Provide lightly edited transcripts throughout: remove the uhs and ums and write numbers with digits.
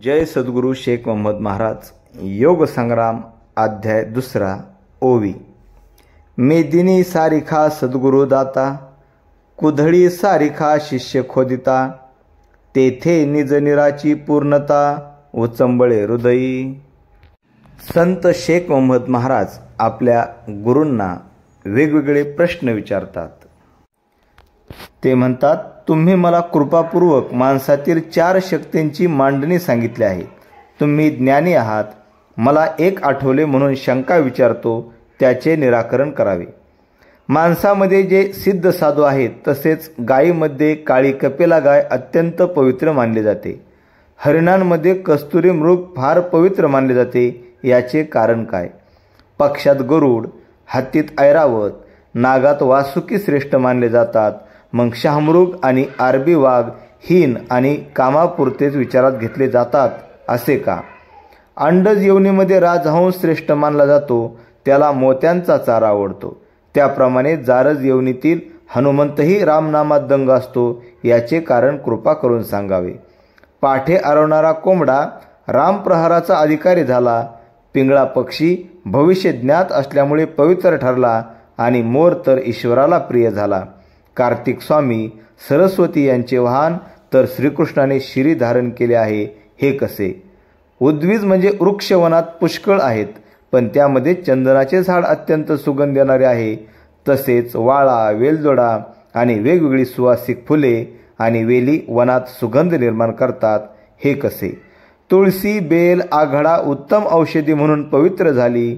जय सद्गुरु शेख मोहम्मद महाराज. योग संग्राम अध्याय 2. ओवी. मेदिनी सारिखा सद्गुरु दाता, कुधळी सारिखा शिष्य खोदिता, तेथे निज निराची पूर्णता, उचंबळे हृदयी. संत शेख मोहम्मद महाराज आपल्या गुरूंना वेगवेगळे प्रश्न विचारतात. ते म्हणतात, तुम्ही मला कृपापूर्वक माणसातील 4 शक्तींची मांडणी सांगितली आहे. तुम्ही ज्ञानी आहात. मला एक आठवले म्हणून शंका विचारतो, त्याचे निराकरण करावे. माणसामध्ये जे सिद्ध साधू आहेत तसेच गायीमध्ये काळी कपिला गाय अत्यंत पवित्र मानली जाते. हरिणांमध्ये कस्तुरी मृग फार पवित्र मानले जाते. याचे कारण काय? पक्षात गरुड, हत्तीत ऐरावत, नागात वासुकी श्रेष्ठ मानले जातात. मग शहामृग आणि आरबी वाघ हीन आणि कामापुरतेच विचारात घेतले जातात असे का? अंडज योनीमध्ये राजहंस श्रेष्ठ मानला जातो, त्याला मोत्यांचा चारा आवडतो. त्याप्रमाणे जारज योनीतील हनुमंतही रामनामात दंग असतो. याचे कारण कृपा करून सांगावे. पाठे आरवणारा कोंबडा रामप्रहाराचा अधिकारी झाला. पिंगळा पक्षी भविष्य ज्ञात असल्यामुळे पवित्र ठरला आणि मोर तर ईश्वराला प्रिय झाला. कार्तिक स्वामी सरस्वती यांचे वाहन तर श्रीकृष्णाने शिरी धारण केले आहे. हे कसे? उद्वीज म्हणजे वृक्ष वनात पुष्कळ आहेत, पण त्यामध्ये चंदनाचे झाड अत्यंत सुगंध देणारे आहे. तसेच वाळा, वेलदोडा आणि वेगवेगळी सुवासिक फुले आणि वेली वनात सुगंध निर्माण करतात. हे कसे? तुळसी, बेल, आघाडा उत्तम औषधी म्हणून पवित्र झाली.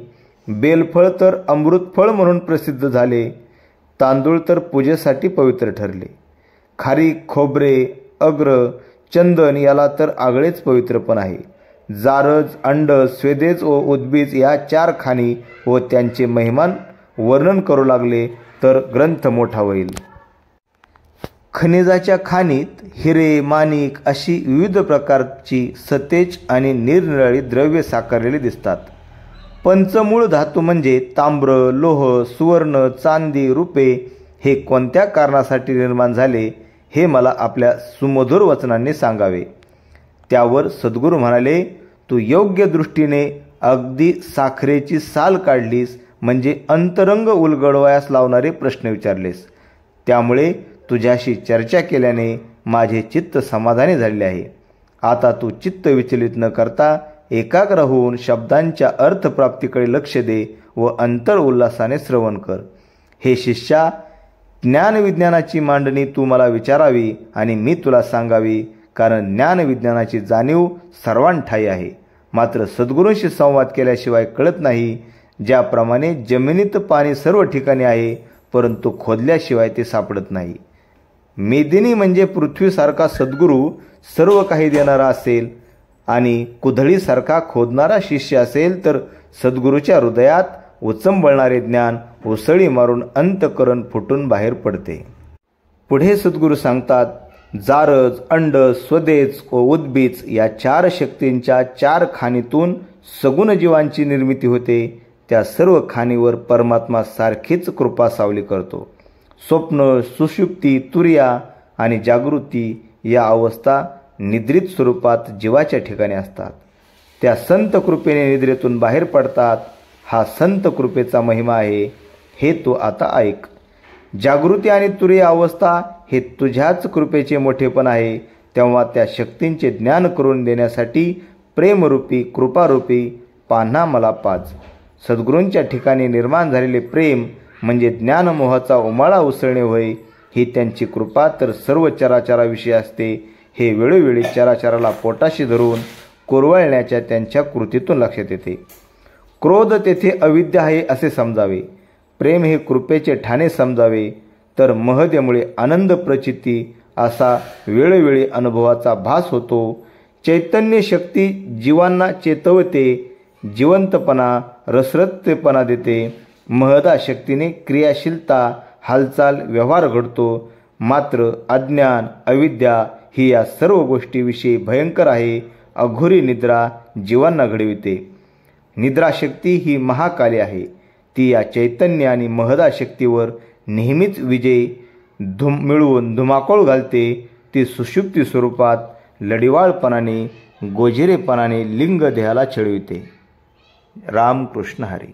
बेलफळ तर अमृतफळ म्हणून प्रसिद्ध झाले. तांदूळ तर पूजेसाठी पवित्र ठरले. खारीक, खोबरे, अग्र, चंदन याला तर आगळेच पवित्रपण आहे. जारज, अंडज, स्वेदेज व उद्बीज या 4 खाणी व त्यांचे महिमान वर्णन करू लागले तर ग्रंथ मोठा होईल. खनिजाच्या खाणीत हिरे, माणिक अशी विविध प्रकारची सतेज आणि निरनिराळी द्रव्ये साकारलेली दिसतात. पंचमूळ धातू म्हणजे ताम्र, लोह, सुवर्ण, चांदी, रुपे हे कोणत्या कारणासाठी निर्माण झाले हे मला आपल्या सुमधुर वचनांनी सांगावे. त्यावर सद्गुरू म्हणाले, तू योग्य दृष्टीने अगदी साखरेची साल काढलीस, म्हणजे अंतरंग उलगडवायास लावणारे प्रश्न विचारलेस. त्यामुळे तुझ्याशी चर्चा केल्याने माझे चित्त समाधानी झाले आहे. आता तू चित्त विचलित न करता एकाग्र होऊन शब्दांच्या अर्थप्राप्तीकडे लक्ष दे व अंतर उल्हासाने श्रवण कर. हे शिष्या, ज्ञानविज्ञानाची मांडणी तू मला विचारावी आणि मी तुला सांगावी, कारण ज्ञानविज्ञानाची जाणीव सर्वांठायी आहे. मात्र सद्गुरूंशी संवाद केल्याशिवाय कळत नाही. ज्याप्रमाणे जमिनीत पाणी सर्व ठिकाणी आहे, परंतु खोदल्याशिवाय ते सापडत नाही. मेदिनी म्हणजे पृथ्वीसारखा सद्गुरू सर्व काही देणारा असेल आणि कुधळीसारखा खोदणारा शिष्य असेल तर सद्गुरूच्या हृदयात उचंबळणारे ज्ञान उसळी मारून अंतःकरण फुटून बाहेर पडते. पुढे सद्गुरू सांगतात, जारज, अंडज, स्वदेज व उद्बीज या 4 शक्तींच्या 4 खाणीतून सगुण जीवांची निर्मिती होते. त्या सर्व खाणीवर परमात्मा सारखीच कृपा सावली करतो. स्वप्न, सुषुप्ती, तुर्या आणि जागृती या अवस्था निद्रित स्वरूपात जीवाच्या ठिकाणी असतात. त्या संत कृपेने निद्रेतून बाहेर पडतात. हा संत कृपेचा महिमा आहे. हे तू आता ऐक. जागृती आणि तुरीय अवस्था हे तुझ्याच कृपेचे मोठेपण आहे. तेव्हा त्या शक्तींचे ज्ञान करून देण्यासाठी प्रेमरूपी, कृपारूपी पान्हा मला पाज. सद्गुरूंच्या ठिकाणी निर्माण झालेले प्रेम म्हणजे ज्ञानमोहाचा उमाळा उसळणे होय. ही त्यांची कृपा तर सर्व चराचराविषयी असते. हे वेळोवेळी चराचराला पोटाशी धरून कुरवळण्याच्या त्यांच्या कृतीतून लक्षात येते. क्रोध तेथे अविद्या आहे असे समजावे. प्रेम हे कृपेचे ठाणे समजावे. तर महदेमुळे आनंद प्रचिती असा वेळोवेळी अनुभवाचा भास होतो. चैतन्य शक्ती जीवांना चेतवते, जिवंतपणा, रसरक्तपणा देते. महदा शक्तीने क्रियाशीलता, हालचाल, व्यवहार घडतो. मात्र अज्ञान, अविद्या ही या सर्व गोष्टीविषयी भयंकर आहे. अघोरी निद्रा जीवांना घडविते. निद्राशक्ती ही महाकाली आहे. ती या चैतन्य आणि महदा शक्तीवर नेहमीच विजय मिळवून धुमाकूळ घालते. ती सुषुप्ती स्वरूपात लढिवाळपणाने गोजिरेपणाने लिंग देहाला छळविते. रामकृष्ण हरी.